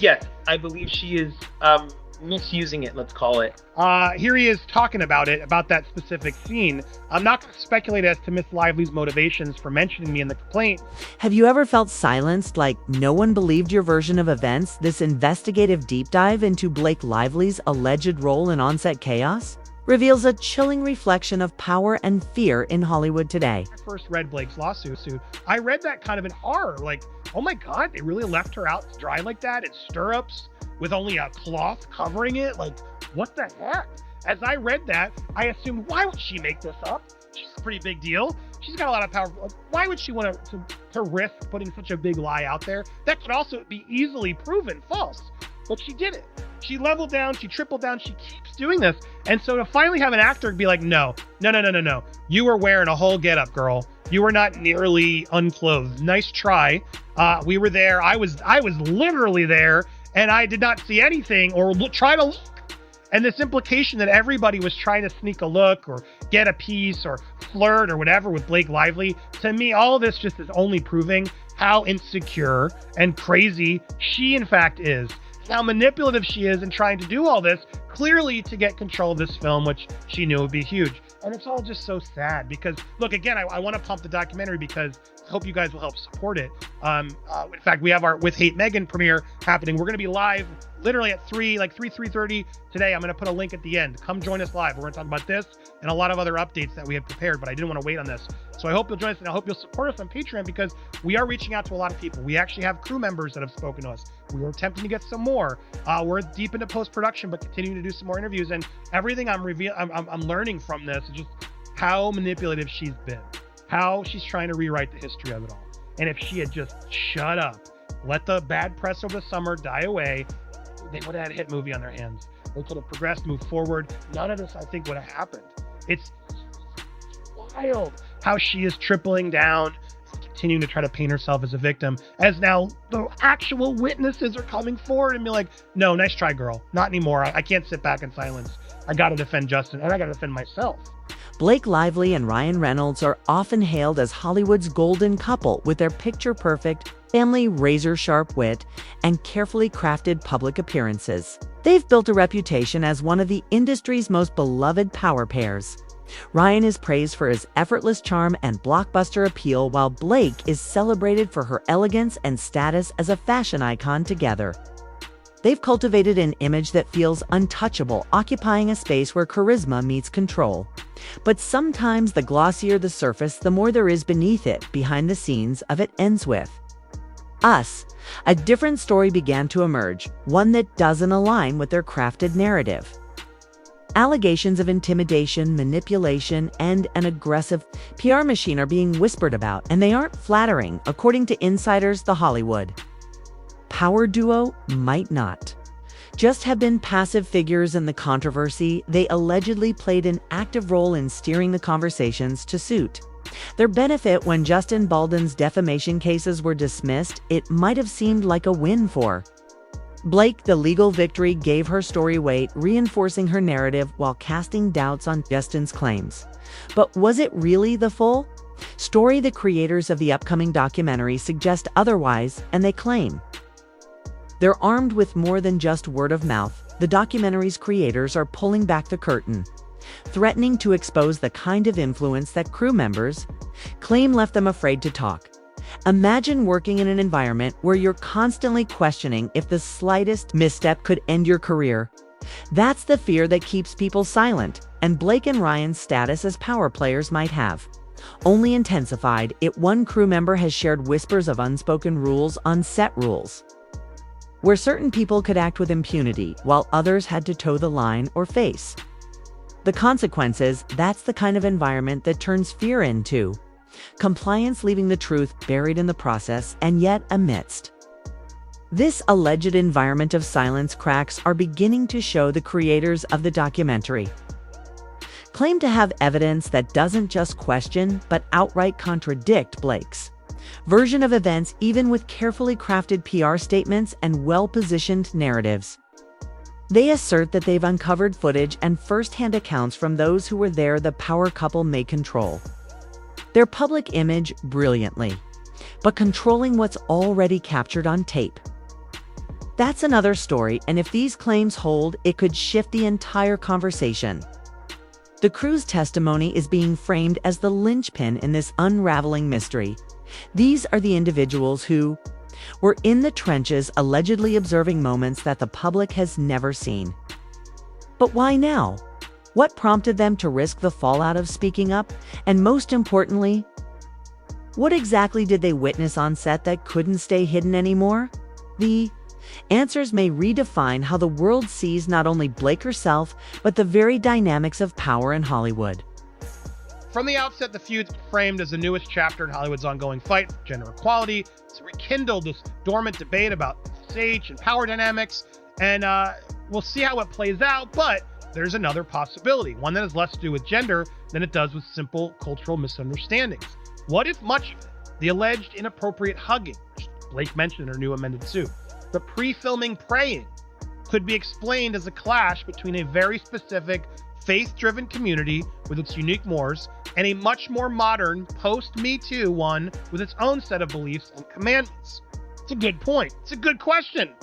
Yes, I believe she is misusing it, let's call it. Here he is talking about it, about that specific scene. I'm not going to speculate as to Miss Lively's motivations for mentioning me in the complaint. Have you ever felt silenced, like no one believed your version of events? This investigative deep dive into Blake Lively's alleged role in on-set chaos reveals a chilling reflection of power and fear in Hollywood today. I first read Blake's lawsuit, I read that kind of in horror. Like, oh my God, they really left her out to dry like that in stirrups with only a cloth covering it? Like, what the heck? As I read that, I assumed, why would she make this up? She's a pretty big deal. She's got a lot of power. Why would she want to risk putting such a big lie out there? That could also be easily proven false. But she did it. She leveled down, she tripled down, she keeps doing this. And so to finally have an actor be like, no. You were wearing a whole getup, girl. You were not nearly unclothed. Nice try. We were there. I was literally there, and I did not see anything or try to look. And this implication that everybody was trying to sneak a look or get a piece or flirt or whatever with Blake Lively, to me, all of this just is only proving how insecure and crazy she in fact is. How manipulative she is in trying to do all this, clearly to get control of this film, which she knew would be huge. And it's all just so sad because, look, again, I want to pump the documentary because I hope you guys will help support it. In fact, we have our With Hate Meghan premiere happening. We're going to be live literally at 3:30 today. I'm going to put a link at the end. Come join us live. We're going to talk about this and a lot of other updates that we had prepared, but I didn't want to wait on this. So I hope you'll join us, and I hope you'll support us on Patreon because we are reaching out to a lot of people. We actually have crew members that have spoken to us. We are attempting to get some more. We're deep into post-production, but continuing to do some more interviews. And everything I'm learning from this is just how manipulative she's been, how she's trying to rewrite the history of it all. And if she had just shut up, let the bad press over the summer die away, they would have had a hit movie on their hands. They could have progressed, moved forward. None of this, I think, would have happened. It's wild how she is tripling down, continuing to try to paint herself as a victim, as now the actual witnesses are coming forward and be like, no, nice try, girl. Not anymore. I can't sit back in silence. I got to defend Justin, and I got to defend myself. Blake Lively and Ryan Reynolds are often hailed as Hollywood's golden couple with their picture-perfect, family razor-sharp wit and carefully crafted public appearances. They've built a reputation as one of the industry's most beloved power pairs. Ryan is praised for his effortless charm and blockbuster appeal, while Blake is celebrated for her elegance and status as a fashion icon together. They've cultivated an image that feels untouchable, occupying a space where charisma meets control. But sometimes the glossier the surface, the more there is beneath it, behind the scenes of It Ends With Us. A different story began to emerge, one that doesn't align with their crafted narrative. Allegations of intimidation, manipulation, and an aggressive PR machine are being whispered about, and they aren't flattering, according to insiders The Hollywood power duo might not just have been passive figures in the controversy. They allegedly played an active role in steering the conversations to suit their benefit. When Justin Baldwin's defamation cases were dismissed, it might have seemed like a win for Blake. The legal victory gave her story weight, reinforcing her narrative while casting doubts on Justin's claims. But was it really the full story? The creators of the upcoming documentary suggest otherwise, and they claim they're armed with more than just word of mouth. The documentary's creators are pulling back the curtain, threatening to expose the kind of influence that crew members claim left them afraid to talk. Imagine working in an environment where you're constantly questioning if the slightest misstep could end your career. That's the fear that keeps people silent, and Blake and Ryan's status as power players might have only intensified it. One crew member has shared whispers of unspoken rules on set, rules where certain people could act with impunity while others had to toe the line or face the consequences. That's the kind of environment that turns fear into compliance, leaving the truth buried in the process. And yet, amidst this alleged environment of silence, cracks are beginning to show. The creators of the documentary claim to have evidence that doesn't just question but outright contradict Blake's version of events, even with carefully crafted PR statements and well-positioned narratives. They assert that they've uncovered footage and first-hand accounts from those who were there. The power couple may control their public image brilliantly, but controlling what's already captured on tape That's another story, and if these claims hold, it could shift the entire conversation. The crew's testimony is being framed as the linchpin in this unraveling mystery. These are the individuals who were in the trenches, allegedly observing moments that the public has never seen. But why now? What prompted them to risk the fallout of speaking up? And most importantly, what exactly did they witness on set that couldn't stay hidden anymore? The answers may redefine how the world sees not only Blake herself, but the very dynamics of power in Hollywood. From the outset, the feud's framed as the newest chapter in Hollywood's ongoing fight for gender equality. It's rekindled this dormant debate about age and power dynamics, and we'll see how it plays out, but there's another possibility, one that has less to do with gender than it does with simple cultural misunderstandings. What if much of it, the alleged inappropriate hugging, which Blake mentioned in her new amended suit, the pre-filming praying, could be explained as a clash between a very specific faith-driven community with its unique mores and a much more modern post-Me Too one with its own set of beliefs and commandments? It's a good point. It's a good question.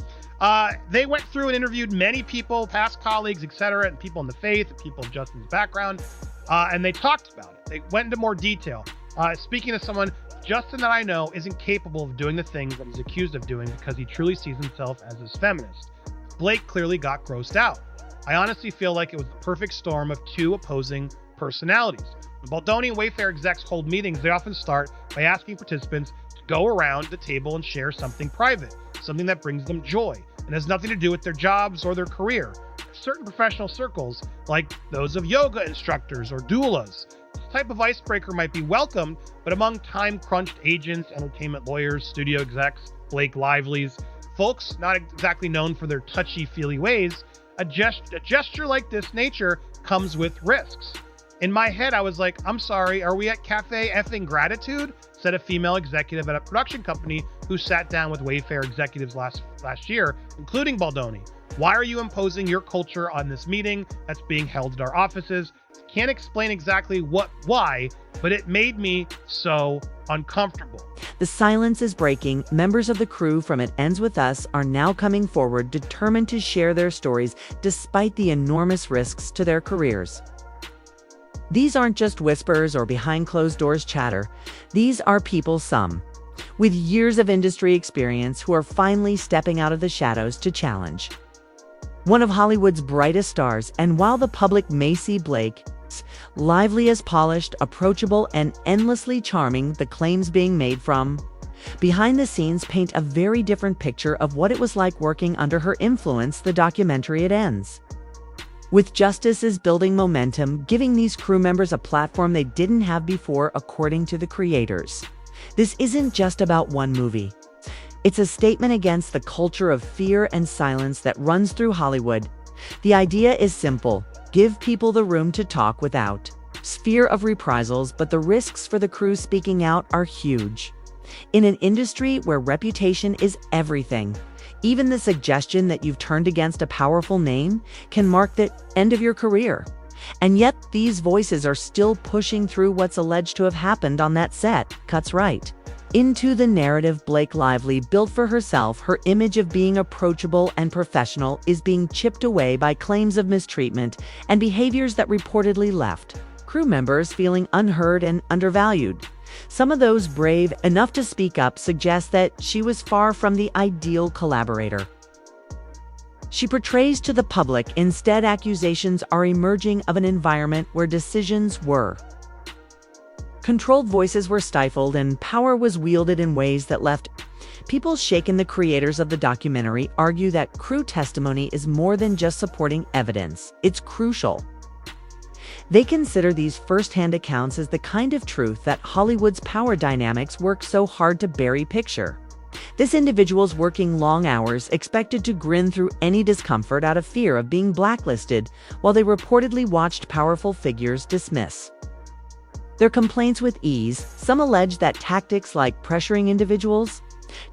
They went through and interviewed many people, past colleagues, etc., and people in the faith, and people of Justin's background, and they talked about it. They went into more detail. Speaking to someone, Justin that I know isn't capable of doing the things that he's accused of doing because he truly sees himself as his feminist. Blake clearly got grossed out. I honestly feel like it was the perfect storm of two opposing personalities. When Baldoni and Wayfair execs hold meetings, they often start by asking participants to go around the table and share something private, something that brings them joy and has nothing to do with their jobs or their career. Certain professional circles, like those of yoga instructors or doulas, this type of icebreaker might be welcomed, but among time-crunched agents, entertainment lawyers, studio execs, Blake Lively's, folks not exactly known for their touchy-feely ways, a gesture like this nature comes with risks. In my head, I was like, I'm sorry, are we at Cafe Effing Gratitude? Said a female executive at a production company who sat down with Wayfair executives last year, including Baldoni. Why are you imposing your culture on this meeting that's being held at our offices? Can't explain exactly why, but it made me so uncomfortable. The silence is breaking. Members of the crew from It Ends With Us are now coming forward, determined to share their stories despite the enormous risks to their careers. These aren't just whispers or behind closed doors chatter. These are people, some with years of industry experience, who are finally stepping out of the shadows to challenge one of Hollywood's brightest stars. And while the public may see Blake Lively as polished, approachable, and endlessly charming, the claims being made from behind the scenes paint a very different picture of what it was like working under her influence. The documentary It Ends With Justice is building momentum, giving these crew members a platform they didn't have before, according to the creators. This isn't just about one movie. It's a statement against the culture of fear and silence that runs through Hollywood. The idea is simple: give people the room to talk without fear of reprisals, but the risks for the crew speaking out are huge. In an industry where reputation is everything, even the suggestion that you've turned against a powerful name can mark the end of your career. And yet, these voices are still pushing through what's alleged to have happened on that set. Cuts right into the narrative Blake Lively built for herself. Her image of being approachable and professional is being chipped away by claims of mistreatment and behaviors that reportedly left crew members feeling unheard and undervalued. Some of those brave enough to speak up suggest that she was far from the ideal collaborator she portrays to the public. Instead, accusations are emerging of an environment where decisions were controlled, voices were stifled, and power was wielded in ways that left people shaken. The creators of the documentary argue that crew testimony is more than just supporting evidence. It's crucial. They consider these first-hand accounts as the kind of truth that Hollywood's power dynamics work so hard to bury. Picture this: individuals working long hours, expected to grin through any discomfort out of fear of being blacklisted, while they reportedly watched powerful figures dismiss their complaints with ease. Some allege that tactics like pressuring individuals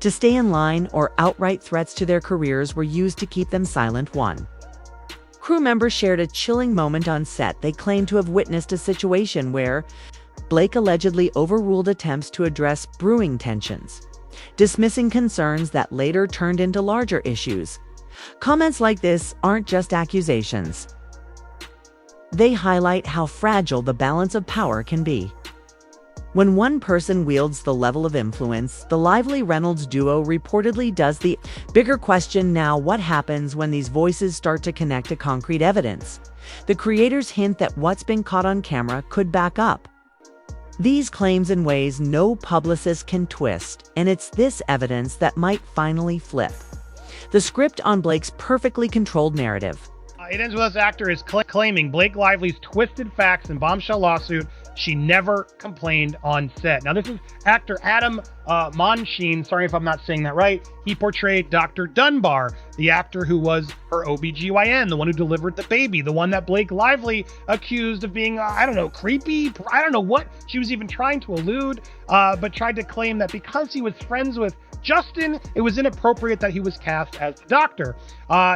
to stay in line or outright threats to their careers were used to keep them silent. One crew member shared a chilling moment on set. They claimed to have witnessed a situation where Blake allegedly overruled attempts to address brewing tensions. dismissing concerns that later turned into larger issues. Comments like this aren't just accusations. They highlight how fragile the balance of power can be. When one person wields the level of influence, the Lively-Reynolds duo reportedly does. The bigger question now: what happens when these voices start to connect to concrete evidence? The creators hint that what's been caught on camera could back up these claims in ways no publicist can twist, and it's this evidence that might finally flip the script on Blake's perfectly controlled narrative. It ends with us actor is claiming Blake Lively's twisted facts and bombshell lawsuit. She never complained on set. Now, this is actor Adam Monsheen. Sorry if I'm not saying that right. He portrayed Dr. Dunbar, the actor who was her OBGYN, the one who delivered the baby, the one that Blake Lively accused of being, creepy. I don't know what she was even trying to allude, but tried to claim that because he was friends with Justin, it was inappropriate that he was cast as the doctor.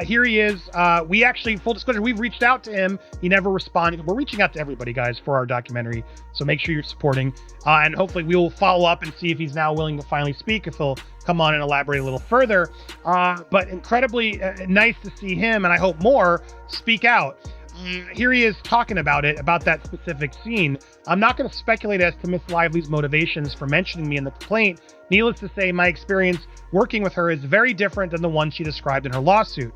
Here he is. We actually, full disclosure, we've reached out to him. He never responded. We're reaching out to everybody, guys, for our documentary. So make sure you're supporting. And hopefully we will follow up and see if he's now willing to finally speak, if he'll come on and elaborate a little further. But incredibly nice to see him, and I hope more, speak out. Here he is talking about that specific scene. I'm not going to speculate as to Miss Lively's motivations for mentioning me in the complaint. Needless to say, my experience working with her is very different than the one she described in her lawsuit.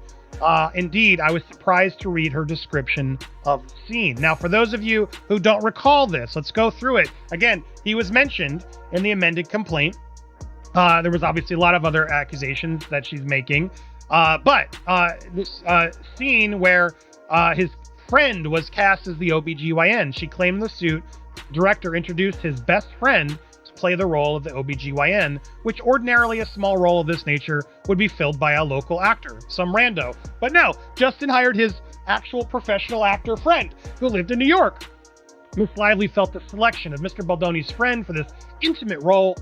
Indeed, I was surprised to read her description of the scene. Now, for those of you who don't recall this, let's go through it. Again, he was mentioned in the amended complaint. There was obviously a lot of other accusations that she's making. But this scene where his friend was cast as the OBGYN. She claimed in the suit, director introduced his best friend to play the role of the OBGYN, which ordinarily a small role of this nature would be filled by a local actor, some rando. But no, Justin hired his actual professional actor friend who lived in New York. Miss Lively felt the selection of Mr. Baldoni's friend for this intimate role,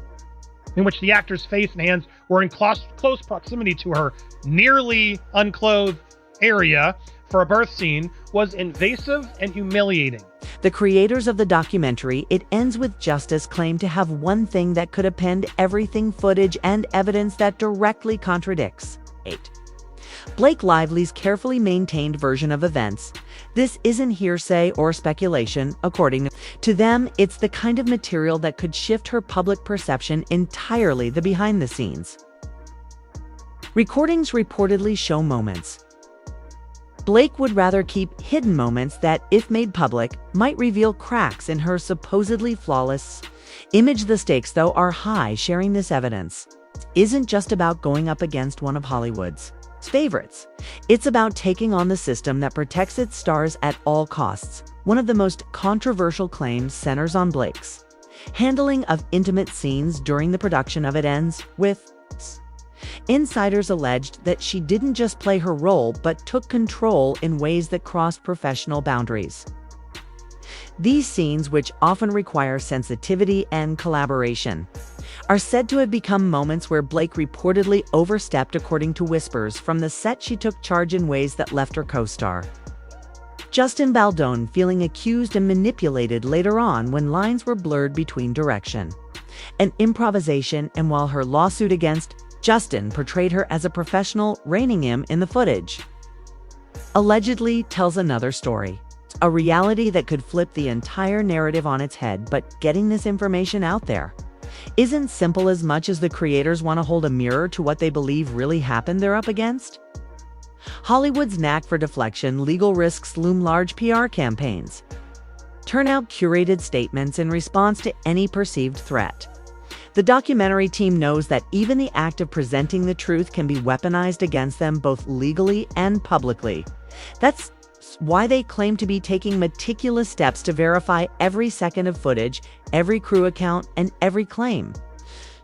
in which the actor's face and hands were in close proximity to her nearly unclothed area for a birth scene, was invasive and humiliating. The creators of the documentary, It Ends with Justice, claim to have one thing that could append everything: footage and evidence that directly contradicts 8. Blake Lively's carefully maintained version of events. This isn't hearsay or speculation. According to them, it's the kind of material that could shift her public perception entirely. The behind the scenes recordings reportedly show moments Blake would rather keep hidden, moments that, if made public, might reveal cracks in her supposedly flawless image. The stakes, though, are high. Sharing this evidence isn't just about going up against one of Hollywood's favorites. It's about taking on the system that protects its stars at all costs. One of the most controversial claims centers on Blake's handling of intimate scenes during the production of It Ends with. Insiders alleged that she didn't just play her role, but took control in ways that crossed professional boundaries. These scenes, which often require sensitivity and collaboration, are said to have become moments where Blake reportedly overstepped. According to whispers from the set, she took charge in ways that left her co-star Justin Baldoni feeling accused and manipulated later on when lines were blurred between direction and improvisation. And while her lawsuit against Justin portrayed her as a professional, reining him in the footage allegedly tells another story, a reality that could flip the entire narrative on its head. But getting this information out there isn't simple. As much as the creators want to hold a mirror to what they believe really happened, they're up against Hollywood's knack for deflection. Legal risks loom large. PR campaigns turn out curated statements in response to any perceived threat. The documentary team knows that even the act of presenting the truth can be weaponized against them, both legally and publicly. That's why they claim to be taking meticulous steps to verify every second of footage, every crew account, and every claim.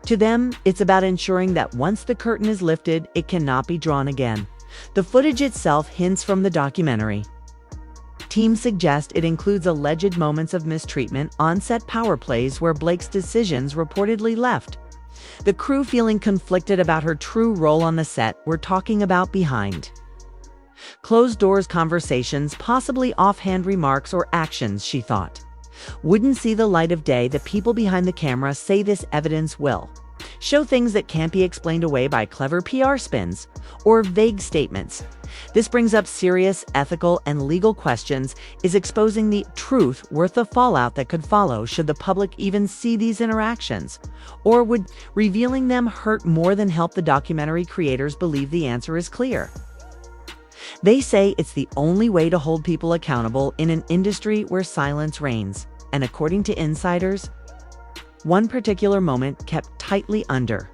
To them, it's about ensuring that once the curtain is lifted, it cannot be drawn again. The footage itself hints from the documentary team suggest it includes alleged moments of mistreatment, on-set power plays where Blake's decisions reportedly left the crew feeling conflicted about her true role on the set. We're talking about behind closed doors conversations, possibly offhand remarks or actions she thought wouldn't see the light of day. The people behind the camera say this evidence will show things that can't be explained away by clever PR spins or vague statements. This brings up serious ethical and legal questions. Is exposing the truth worth the fallout that could follow should the public even see these interactions? Or would revealing them hurt more than help? The documentary creators believe the answer is clear. They say it's the only way to hold people accountable in an industry where silence reigns. And according to insiders, one particular moment kept tightly under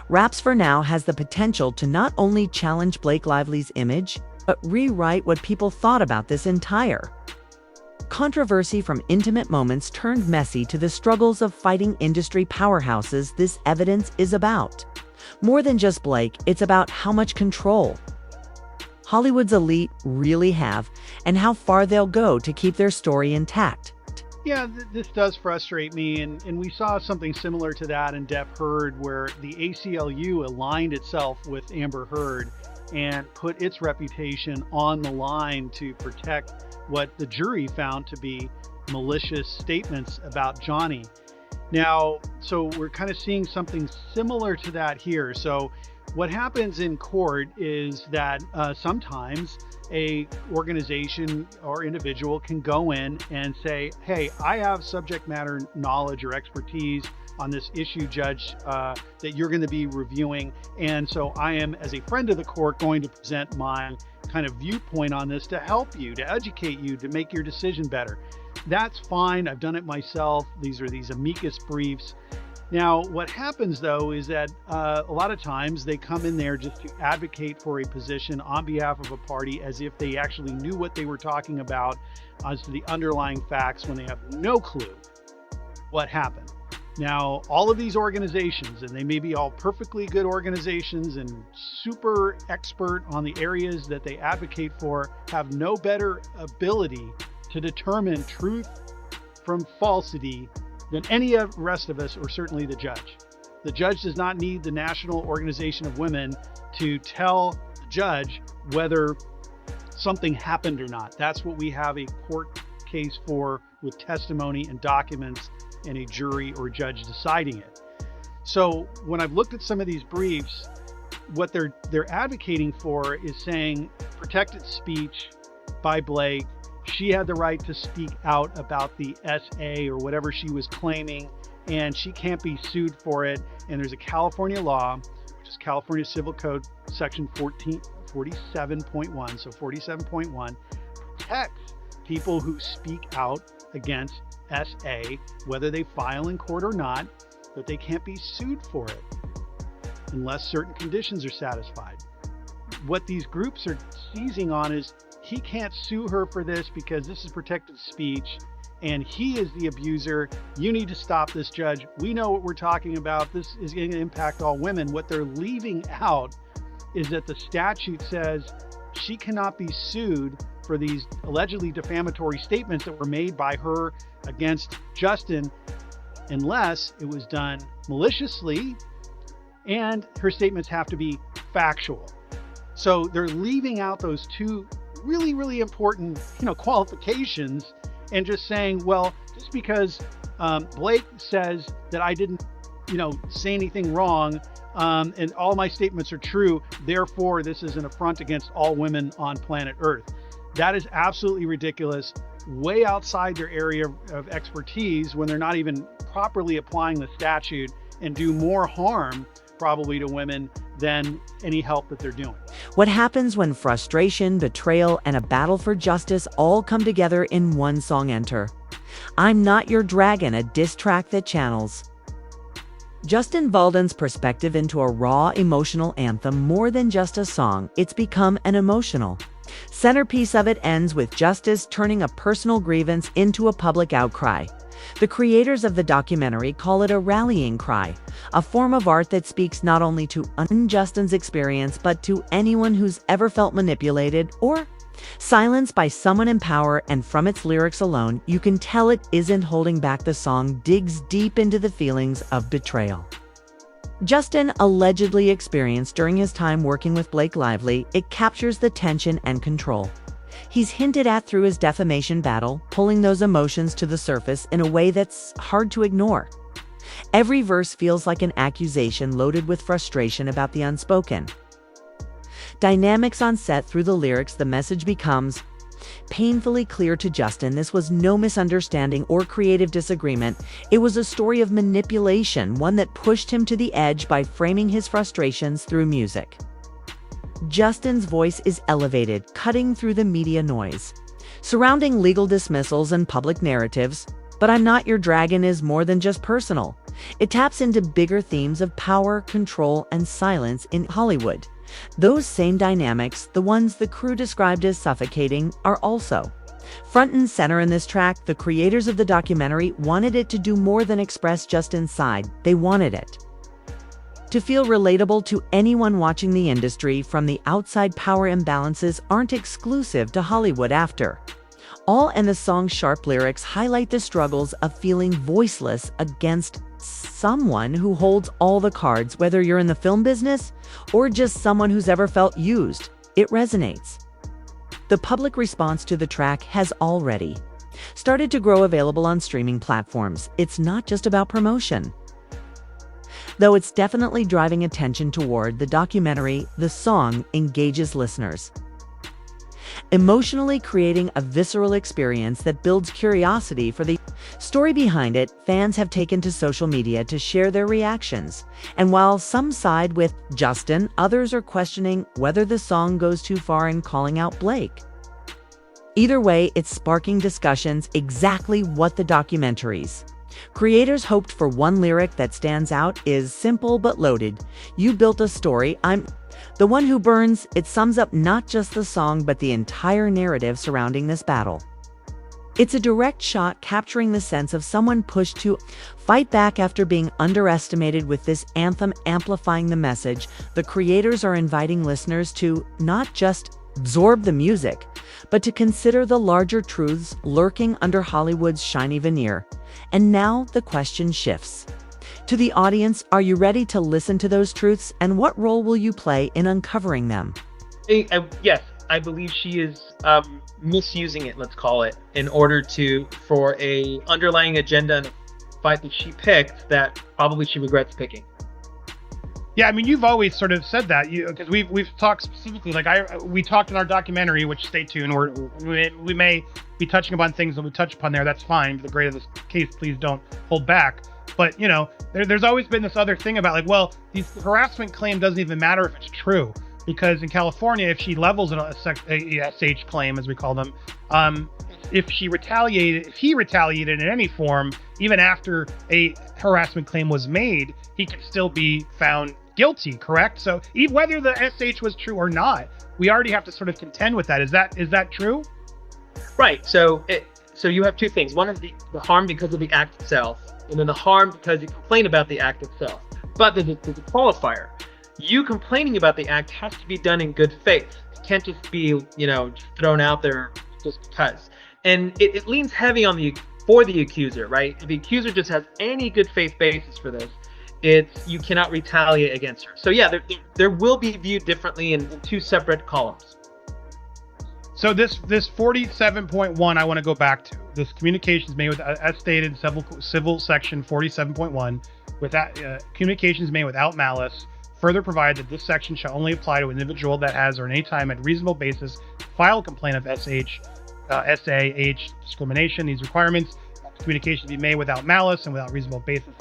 wraps for now has the potential to not only challenge Blake Lively's image, but rewrite what people thought about this entire controversy. From intimate moments turned messy to the struggles of fighting industry powerhouses, this evidence is about more than just Blake. It's about how much control Hollywood's elite really have and how far they'll go to keep their story intact. Yeah, this does frustrate me, and we saw something similar to that in Depp Heard, where the ACLU aligned itself with Amber Heard and put its reputation on the line to protect what the jury found to be malicious statements about Johnny. Now, so we're kind of seeing something similar to that here. So what happens in court is that sometimes a organization or individual can go in and say, hey, I have subject matter knowledge or expertise on this issue, judge, that you're going to be reviewing. And so I am, as a friend of the court, going to present my kind of viewpoint on this to help you, to educate you, to make your decision better. That's fine. I've done it myself. These are these amicus briefs. Now, what happens, though, is that a lot of times they come in there just to advocate for a position on behalf of a party as if they actually knew what they were talking about as to the underlying facts when they have no clue what happened. Now, all of these organizations, and they may be all perfectly good organizations and super expert on the areas that they advocate for, have no better ability to determine truth from falsity than any of the rest of us, or certainly the judge. The judge does not need the National Organization of Women to tell the judge whether something happened or not. That's what we have a court case for, with testimony and documents and a jury or judge deciding it. So when I've looked at some of these briefs, what they're advocating for is saying protected speech by Blake. She had the right to speak out about the SA or whatever she was claiming, and she can't be sued for it. And there's a California law, which is California Civil Code Section 47.1. So 47.1 protects people who speak out against SA, whether they file in court or not, that they can't be sued for it unless certain conditions are satisfied. What these groups are seizing on is he can't sue her for this because this is protected speech and he is the abuser. You need to stop this, judge. We know what we're talking about. This is going to impact all women. What they're leaving out is that the statute says she cannot be sued for these allegedly defamatory statements that were made by her against Justin unless it was done maliciously and her statements have to be factual. So they're leaving out those two really, really important, qualifications and just saying, well, just because Blake says that I didn't, say anything wrong and all my statements are true, therefore this is an affront against all women on planet Earth. That is absolutely ridiculous, way outside their area of expertise when they're not even properly applying the statute and do more harm probably to women than any help that they're doing. What happens when frustration, betrayal, and a battle for justice all come together in one song? Enter I'm Not Your Dragon, a diss track that channels Justin Valden's perspective into a raw, emotional anthem. More than just a song, it's become an emotional centerpiece of it. Ends with Justice turning a personal grievance into a public outcry. The creators of the documentary call it a rallying cry, a form of art that speaks not only to Justin's experience, but to anyone who's ever felt manipulated or silenced by someone in power. And from its lyrics alone, you can tell it isn't holding back. The song digs deep into the feelings of betrayal Justin allegedly experienced during his time working with Blake Lively. It captures the tension and control he's hinted at through his defamation battle, pulling those emotions to the surface in a way that's hard to ignore. Every verse feels like an accusation loaded with frustration about the unspoken. Dynamics on set through the lyrics, the message becomes painfully clear to Justin this was no misunderstanding or creative disagreement. It was a story of manipulation, one that pushed him to the edge by framing his frustrations through music. Justin's voice is elevated, cutting through the media noise, surrounding legal dismissals and public narratives. But I'm Not Your Dragon is more than just personal. It taps into bigger themes of power, control, and silence in Hollywood. Those same dynamics, the ones the crew described as suffocating, are also front and center in this track. The creators of the documentary wanted it to do more than express Justin's side. They wanted it to feel relatable to anyone watching the industry. From the outside, power imbalances aren't exclusive to Hollywood after all, and the song's sharp lyrics highlight the struggles of feeling voiceless against someone who holds all the cards. Whether you're in the film business or just someone who's ever felt used, it resonates. The public response to the track has already started to grow, available on streaming platforms. It's not just about promotion, though it's definitely driving attention toward the documentary. The song engages listeners, emotionally creating a visceral experience that builds curiosity for the story behind it. Fans have taken to social media to share their reactions, and while some side with Justin, others are questioning whether the song goes too far in calling out Blake. Either way, it's sparking discussions, exactly what the documentary's creators hoped for. One lyric that stands out is simple but loaded. You built a story, I'm the one who burns. It sums up not just the song but the entire narrative surrounding this battle. It's a direct shot capturing the sense of someone pushed to fight back after being underestimated. With this anthem amplifying the message, the creators are inviting listeners to not just absorb the music, but to consider the larger truths lurking under Hollywood's shiny veneer. And now the question shifts to the audience. Are you ready to listen to those truths, and what role will you play in uncovering them? Yes, I believe she is misusing it, let's call it, in order for a underlying agenda and a fight that she picked that probably she regrets picking. Yeah, I mean, you've always sort of said that, because we've talked specifically, we talked in our documentary, which, stay tuned, we may be touching upon things that we touch upon there. That's fine. For the grade of this case, please don't hold back. But, there's always been this other thing about these harassment claim doesn't even matter if it's true, because in California, if she levels a SH claim, as we call them, if he retaliated in any form, even after a harassment claim was made, he could still be found guilty, correct? So whether the SH was true or not, we already have to sort of contend with that. Is that true? Right. So you have two things. One is the harm because of the act itself, and then the harm because you complain about the act itself. But there's a qualifier. You complaining about the act has to be done in good faith. It can't just be, just thrown out there just because. And it leans heavy on for the accuser, right? If the accuser just has any good faith basis for this, you cannot retaliate against her. So yeah, there will be viewed differently in two separate columns. So this 47.1, I want to go back to. This communications made with, as stated, civil section 47.1, with that communications made without malice, further provide that this section shall only apply to an individual that has, or at any time at reasonable basis, file a complaint of SAH discrimination. These requirements, communication be made without malice and without reasonable basis,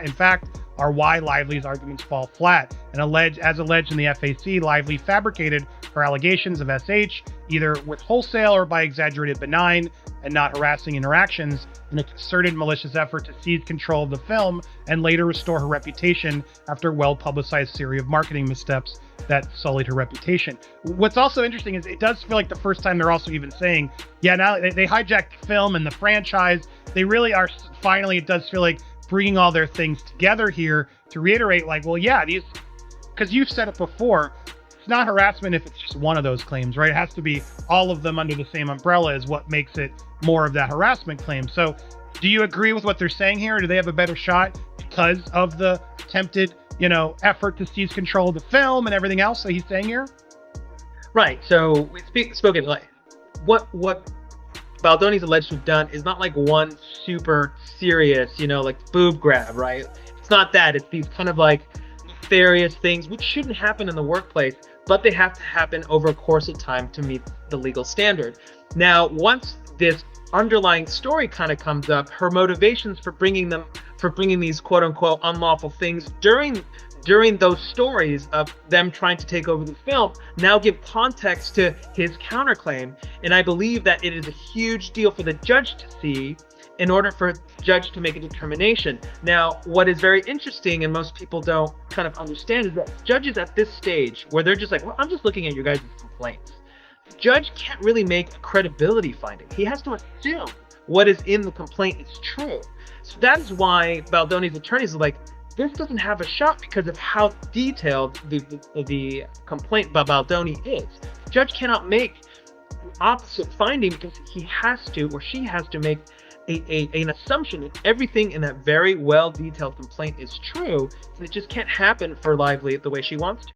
in fact, are why Lively's arguments fall flat. And as alleged in the FAC, Lively fabricated her allegations of SH, either with wholesale or by exaggerated benign and not harassing interactions, in a concerted malicious effort to seize control of the film and later restore her reputation after a well-publicized series of marketing missteps that sullied her reputation. What's also interesting is it does feel like the first time they're also even saying, yeah, now they hijacked the film and the franchise. They really are finally, it does feel like, bringing all their things together here to reiterate, well, yeah, because you've said it before, it's not harassment if it's just one of those claims, right? It has to be all of them under the same umbrella is what makes it more of that harassment claim. So do you agree with what they're saying here? Or do they have a better shot because of the attempted, effort to seize control of the film and everything else that he's saying here? Right. So we spoken what Baldoni's alleged to have done is not like one super serious, like boob grab, right? It's not that. It's these kind of like nefarious things which shouldn't happen in the workplace, but they have to happen over a course of time to meet the legal standard. Now, once this underlying story kind of comes up, her motivations for bringing these quote unquote unlawful things during those stories of them trying to take over the film now give context to his counterclaim. And I believe that it is a huge deal for the judge to see in order for the judge to make a determination. Now, what is very interesting and most people don't kind of understand is that judges at this stage where they're just like, well, I'm just looking at your guys' complaints. The judge can't really make a credibility finding. He has to assume what is in the complaint is true. So that is why Baldoni's attorneys are like, this doesn't have a shot because of how detailed the complaint by Baldoni is. The judge cannot make an opposite finding because he has to, or she has to, make an assumption that everything in that very well detailed complaint is true, and it just can't happen for Lively the way she wants to.